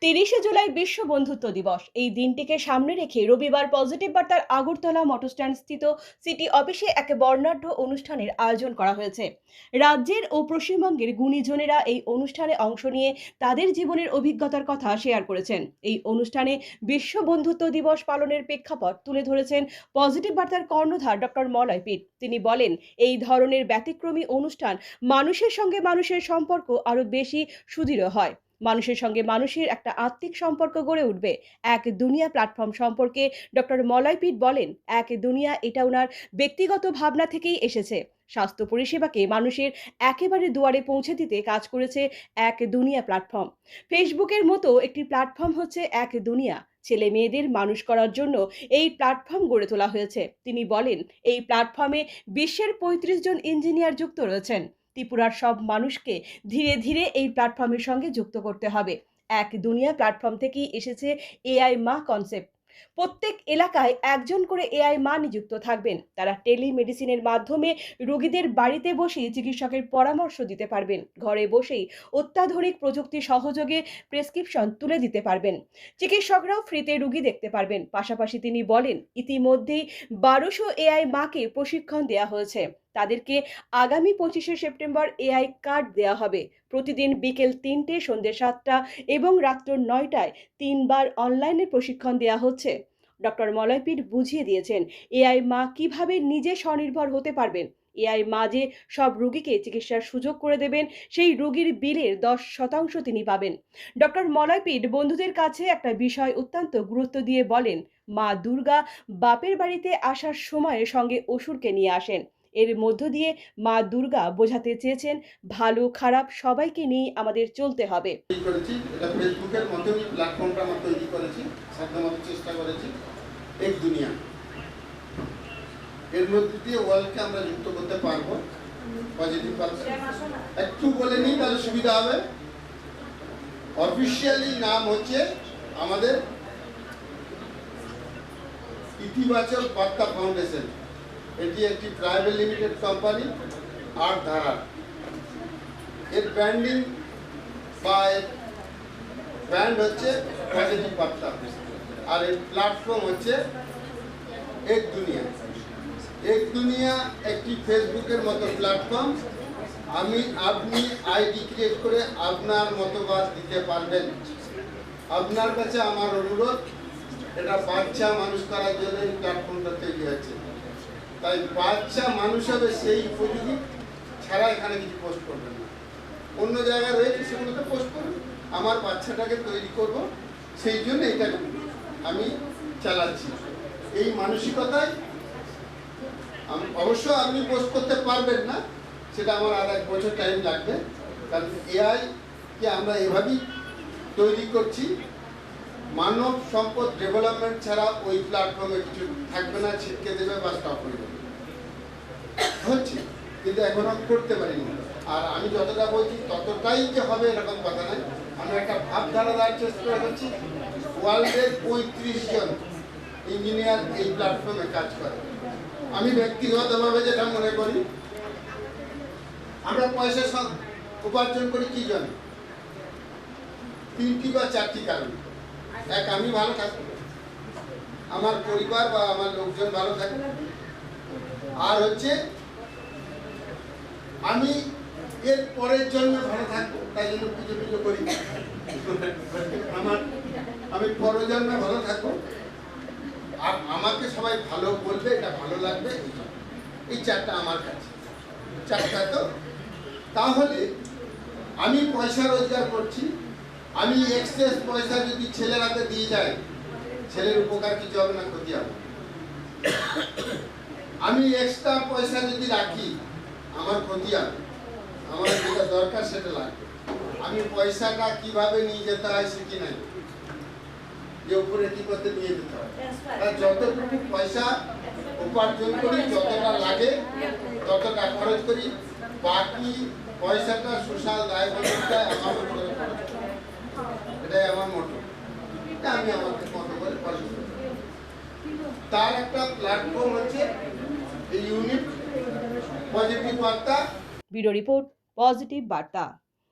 30শে জুলাই বিশ্ব বন্ধুত্ব দিবস। এই দিনটিকে সামনে রেখে রবিবার পজিটিভ বার্তার আগরতলা মোটরস্ট্যান্ড স্থিত সিটি অফিসে এক বর্ণাঢ্য অনুষ্ঠানের আয়োজন করা হয়েছে। রাজ্যের ও পশ্চিমবঙ্গের গুণীজনেরা এই অনুষ্ঠানে অংশ নিয়ে তাদের জীবনের অভিজ্ঞতার কথা শেয়ার করেছেন। এই অনুষ্ঠানে বিশ্ব বন্ধুত্ব দিবস পালনের প্রেক্ষাপট তুলে ধরেছেন পজিটিভ বার্তার কর্ণধার ডক্টর মলয় পিট। তিনি বলেন, এই ধরনের ব্যতিক্রমী অনুষ্ঠান মানুষের সঙ্গে মানুষের সম্পর্ক আরো বেশি সুদৃঢ় হয়। মানুষের সঙ্গে মানুষের একটা আত্মিক সম্পর্ক গড়ে উঠবে। এক দুনিয়া প্ল্যাটফর্ম সম্পর্কে ডক্টর মলয় পিট বলেন, এক দুনিয়া এটা ওনার ব্যক্তিগত ভাবনা থেকেই এসেছে। স্বাস্থ্য পরিষেবাকে মানুষের একেবারে দুয়ারে পৌঁছে দিতে কাজ করেছে এক দুনিয়া প্ল্যাটফর্ম। ফেসবুকের মতো একটি প্ল্যাটফর্ম হচ্ছে এক দুনিয়া। ছেলে মেয়েদের মানুষ করার জন্য এই প্ল্যাটফর্ম গড়ে তোলা হয়েছে। তিনি বলেন, এই প্ল্যাটফর্মে বিশ্বের ৩৫ জন ইঞ্জিনিয়ার যুক্ত রয়েছেন। ত্রিপুরার সব মানুষকে ধীরে ধীরে এই প্ল্যাটফর্মের সঙ্গে যুক্ত করতে হবে। এক দুনিয়া প্ল্যাটফর্ম থেকেই এসেছে এআই মা কনসেপ্ট। প্রত্যেক এলাকায় একজন করে এআই মা নিযুক্ত থাকবেন। তারা টেলিমেডিসিনের মাধ্যমে রোগীদের বাড়িতে বসেই চিকিৎসকের পরামর্শ দিতে পারবেন। ঘরে বসেই অত্যাধুনিক প্রযুক্তি সহযোগে প্রেসক্রিপশন তুলে দিতে পারবেন। চিকিৎসকরাও ফ্রিতে রোগী দেখতে পারবেন। পাশাপাশি তিনি বলেন, ইতিমধ্যেই ১২০০ এআই মাকে প্রশিক্ষণ দেওয়া হয়েছে। তাদেরকে আগামী ২৫শে সেপ্টেম্বর এআই কার্ড দেওয়া হবে। প্রতিদিন বিকেল ৩টে, সন্ধ্যে ৭টা এবং রাত্র ৯টায় ৩ বার অনলাইনে প্রশিক্ষণ দেওয়া হচ্ছে। ডক্টর মলয় পিট বুঝিয়ে দিয়েছেন এআই মা কিভাবে নিজে স্বনির্ভর হতে পারবেন। এআই মা যে সব রোগীকে চিকিৎসার সুযোগ করে দেবেন, সেই রোগীর বিলের ১০% তিনি পাবেন। ডক্টর মলয় পিট বন্ধুদের কাছে একটা বিষয় অত্যন্ত গুরুত্ব দিয়ে বলেন, মা দুর্গা বাপের বাড়িতে আসার সময়ে সঙ্গে অসুরকে নিয়ে আসেন। এর মধ্য দিয়ে মা দুর্গা বোঝাতে চেয়েছেন, ভালো খারাপ সবাইকে নিয়ে আমাদের চলতে হবে। এটা ফেসবুকের মতনই প্ল্যাটফর্মটা আমরা তৈরি করেছি, সাধ্যমতো চেষ্টা করেছি এক দুনিয়া। এর মধ্যে দিয়ে ওয়ার্ল্ডকে আমরা যুক্ত করতে পারবো পজিটিভ পার্সন। একটু বলে নিই তাহলে সুবিধা হবে। অফিসিয়ালি নাম হচ্ছে আমাদের ইতিবাচক বার্তা ফাউন্ডেশন। এটি একটি প্রাইভেট লিমিটেড কোম্পানি, আট ধারা। এর ব্র্যান্ডিং বা ব্র্যান্ড হচ্ছে পজিটিভ বার্তা, আর এর প্ল্যাটফর্ম হচ্ছে এক দুনিয়া। এক দুনিয়া একটি ফেসবুকের মতো প্ল্যাটফর্ম। আপনি আইডি ক্রিয়েট করে আপনার মতবাদ দিতে পারবেন। আপনার কাছে আমার অনুরোধ, এটা বাচ্চা মানুষ করার জন্য এই প্ল্যাটফর্মটা তৈরি হয়েছে। তাই বাচ্চা মানুষ হবে সেই উপযোগী, ছাড়া এখানে কিছু পোস্ট করবেন না। অন্য জায়গায় রয়েছে সেগুলোতে পোস্ট করুন। আমার বাচ্চাটাকে তৈরি করব, সেই জন্য এটা আমি চালাচ্ছি। এই মানসিকতায় অবশ্য আপনি পোস্ট করতে পারবেন না, সেটা আমার আর 1 বছর টাইম লাগবে। কারণ এআইকে আমরা এভাবেই তৈরি করছি, মানব সম্পদ ডেভেলপমেন্ট ছাড়া ওই প্ল্যাটফর্মে কিছু থাকবে না, ছিটকে দেবে বা স্টপ করে দেবে হচ্ছে, কিন্তু এখন আমি করতে পারিনি। আর আমি যতটা বলছি ততটাই যে হবে এরকম কথা নয়। আমি একটা ভাবধারা দেওয়ার চেষ্টা করছি। ওয়ার্ল্ডের ৩৫ জন ইঞ্জিনিয়ার এই প্ল্যাটফর্মে কাজ করে। আমি ব্যক্তিগতভাবে যেটা মনে করি, আমরা পয়সা উপার্জন করি কি জন্য? 3টি বা 4টি কারণ। এক, আমি ভালো থাকবো, আমার পরিবার বা আমার লোকজন ভালো থাকে। আর হচ্ছে আমি এর পরের জন্মে ভালো থাকবো, তাই জন্য পুজো করি। আমি পরের জন্মে ভালো থাকবো, আর আমাকে সবাই ভালো বলবে, এটা ভালো লাগবে। এই 4টা আমার কাছে 4টা। তো তাহলে আমি পয়সা রোজগার করছি, আমি এক্সেস পয়সা যদি ছেলের হাতে দিয়ে যায়, ছেলের উপকার কিছু হবে না, ক্ষতি হবে। আমি এক্সট্রা পয়সা যদি রাখি, আমার ক্ষতি হবে। আমার যেটা দরকার সেটা লাগবে। আমি পয়সাটা কিভাবে নিয়ে যেতে হয় শিখি নাই, যে উপরে কি করতে নিয়ে যেতে হয়। যতটুকু পয়সা উপার্জন করি, যতটা লাগে ততটা খরচ করি, বাকি পয়সাটা সোশ্যাল দায়বদ্ধতা আমার উপরে খরচ করি। এটাই আমার মোটো। এটা আমি আমাকে মতো করে খরচ করি। তার একটা প্ল্যাটফর্ম হচ্ছে এই ইউনিট পজিটিভ বার্তা। ব্যুরো রিপোর্ট, পজিটিভ বার্তা।